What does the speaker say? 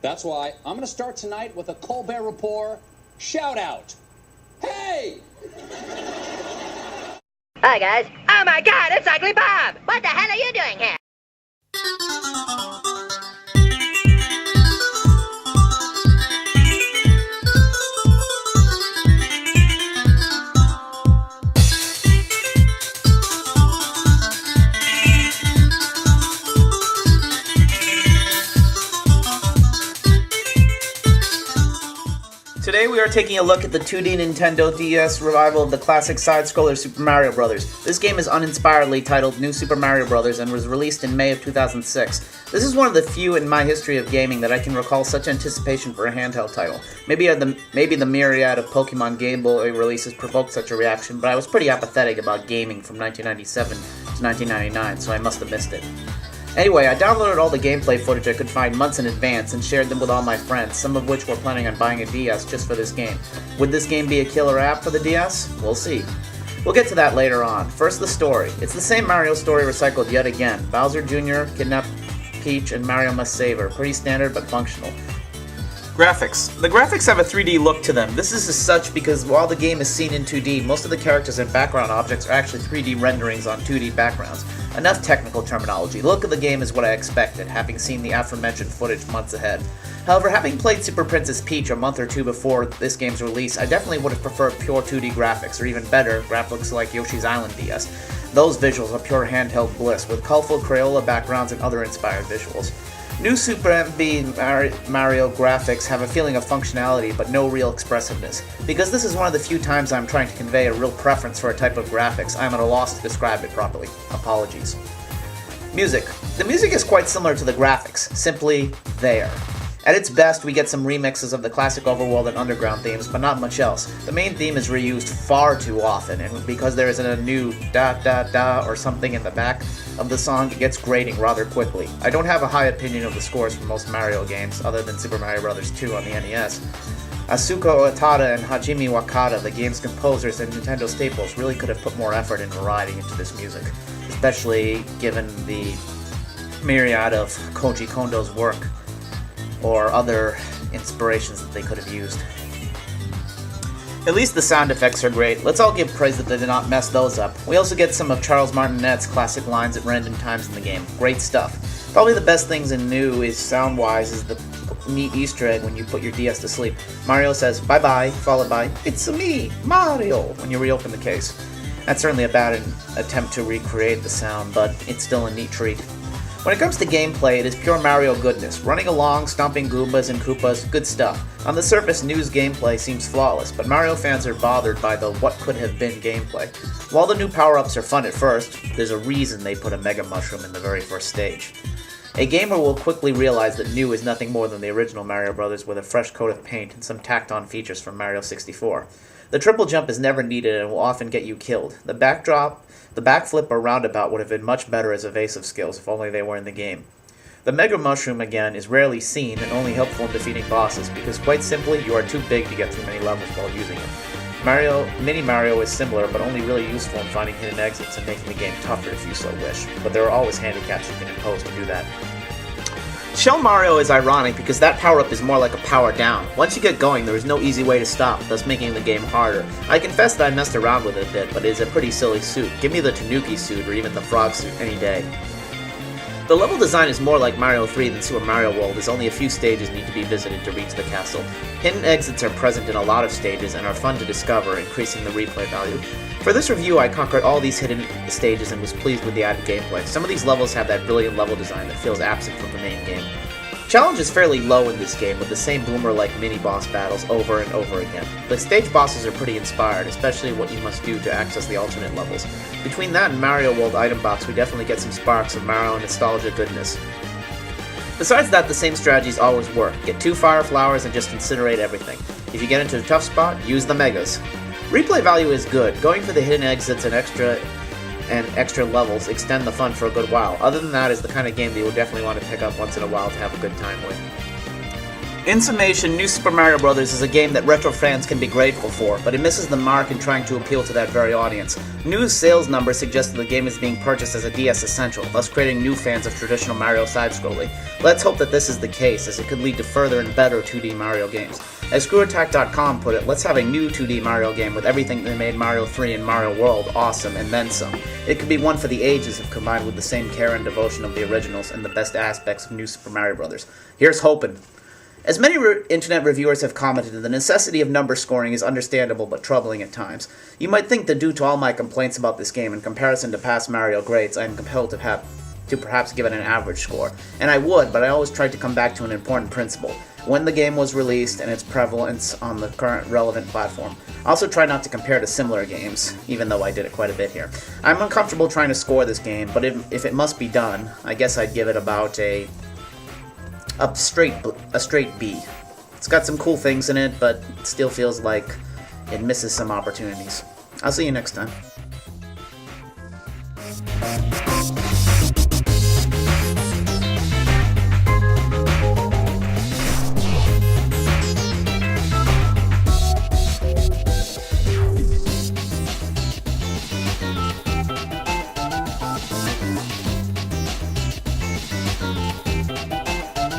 That's why I'm going to start tonight with a Colbert Report shout out. Hey! Hi, guys. Oh my god, it's Ugly Bob! What the hell are you doing here? Today we are taking a look at the 2D Nintendo DS revival of the classic side-scroller Super Mario Bros. This game is uninspiredly titled New Super Mario Bros. And was released in May of 2006. This is one of the few in my history of gaming that I can recall such anticipation for a handheld title. Maybe the myriad of Pokemon Game Boy releases provoked such a reaction, but I was pretty apathetic about gaming from 1997 to 1999, so I must have missed it. Anyway, I downloaded all the gameplay footage I could find months in advance and shared them with all my friends, some of which were planning on buying a DS just for this game. Would this game be a killer app for the DS? We'll see. We'll get to that later on. First, the story. It's the same Mario story recycled yet again. Bowser Jr., kidnap Peach, and Mario must save her. Pretty standard, but functional. Graphics. The graphics have a 3D look to them. This is as such because while the game is seen in 2D, most of the characters and background objects are actually 3D renderings on 2D backgrounds. Enough technical terminology. The look of the game is what I expected, having seen the aforementioned footage months ahead. However, having played Super Princess Peach a month or two before this game's release, I definitely would have preferred pure 2D graphics, or even better, graphics like Yoshi's Island DS. Those visuals are pure handheld bliss, with colorful Crayola backgrounds and other inspired visuals. New Super MB Mario graphics have a feeling of functionality but no real expressiveness. Because this is one of the few times I'm trying to convey a real preference for a type of graphics, I'm at a loss to describe it properly. Apologies. Music. The music is quite similar to the graphics, simply there. At its best, we get some remixes of the classic overworld and underground themes, but not much else. The main theme is reused far too often, and because there isn't a new da-da-da or something in the back of the song, it gets grating rather quickly. I don't have a high opinion of the scores for most Mario games, other than Super Mario Bros. 2 on the NES. Asuko Otada and Hajime Wakata, the game's composers and Nintendo staples, really could have put more effort and variety into this music, especially given the myriad of Koji Kondo's work or other inspirations that they could have used. At least the sound effects are great. Let's all give praise that they did not mess those up. We also get some of Charles Martinet's classic lines at random times in the game. Great stuff. Probably the best things in New is sound-wise is the neat Easter egg when you put your DS to sleep. Mario says, "Bye-bye," followed by, "It's me, Mario," when you reopen the case. That's certainly a bad attempt to recreate the sound, but it's still a neat treat. When it comes to gameplay, it is pure Mario goodness. Running along, stomping Goombas and Koopas, good stuff. On the surface, New's gameplay seems flawless, but Mario fans are bothered by the what could have been gameplay. While the new power-ups are fun at first, there's a reason they put a Mega Mushroom in the very first stage. A gamer will quickly realize that New is nothing more than the original Mario Bros. With a fresh coat of paint and some tacked-on features from Mario 64. The triple jump is never needed and will often get you killed. The backflip or roundabout would have been much better as evasive skills if only they were in the game. The Mega Mushroom, again, is rarely seen and only helpful in defeating bosses, because quite simply, you are too big to get through many levels while using it. Mini Mario is similar, but only really useful in finding hidden exits and making the game tougher if you so wish, but there are always handicaps you can impose to do that. Shell Mario is ironic because that power-up is more like a power-down. Once you get going, there is no easy way to stop, thus making the game harder. I confess that I messed around with it a bit, but it is a pretty silly suit. Give me the Tanuki suit or even the Frog suit any day. The level design is more like Mario 3 than Super Mario World, as only a few stages need to be visited to reach the castle. Hidden exits are present in a lot of stages and are fun to discover, increasing the replay value. For this review, I conquered all these hidden stages and was pleased with the added gameplay. Some of these levels have that brilliant level design that feels absent from the main game. Challenge is fairly low in this game, with the same boomer-like mini-boss battles over and over again. The stage bosses are pretty inspired, especially what you must do to access the alternate levels. Between that and Mario World Item Box, we definitely get some sparks of Mario nostalgia goodness. Besides that, the same strategies always work. Get 2 fire flowers and just incinerate everything. If you get into a tough spot, use the Megas. Replay value is good. Going for the hidden exits and extra levels extend the fun for a good while. Other than that, is the kind of game that you will definitely want to pick up once in a while to have a good time with. In summation, New Super Mario Bros. Is a game that retro fans can be grateful for, but it misses the mark in trying to appeal to that very audience. News sales numbers suggest that the game is being purchased as a DS Essential, thus creating new fans of traditional Mario side-scrolling. Let's hope that this is the case, as it could lead to further and better 2D Mario games. As ScrewAttack.com put it, let's have a new 2D Mario game with everything that made Mario 3 and Mario World awesome and then some. It could be one for the ages if combined with the same care and devotion of the originals and the best aspects of New Super Mario Bros. Here's hoping. As many internet reviewers have commented, the necessity of number scoring is understandable but troubling at times. You might think that due to all my complaints about this game in comparison to past Mario greats, I am compelled to perhaps give it an average score. And I would, but I always tried to come back to an important principle: when the game was released and its prevalence on the current relevant platform. I also try not to compare to similar games, even though I did it quite a bit here. I'm uncomfortable trying to score this game, but if it must be done, I guess I'd give it about a straight B. It's got some cool things in it, but it still feels like it misses some opportunities. I'll see you next time.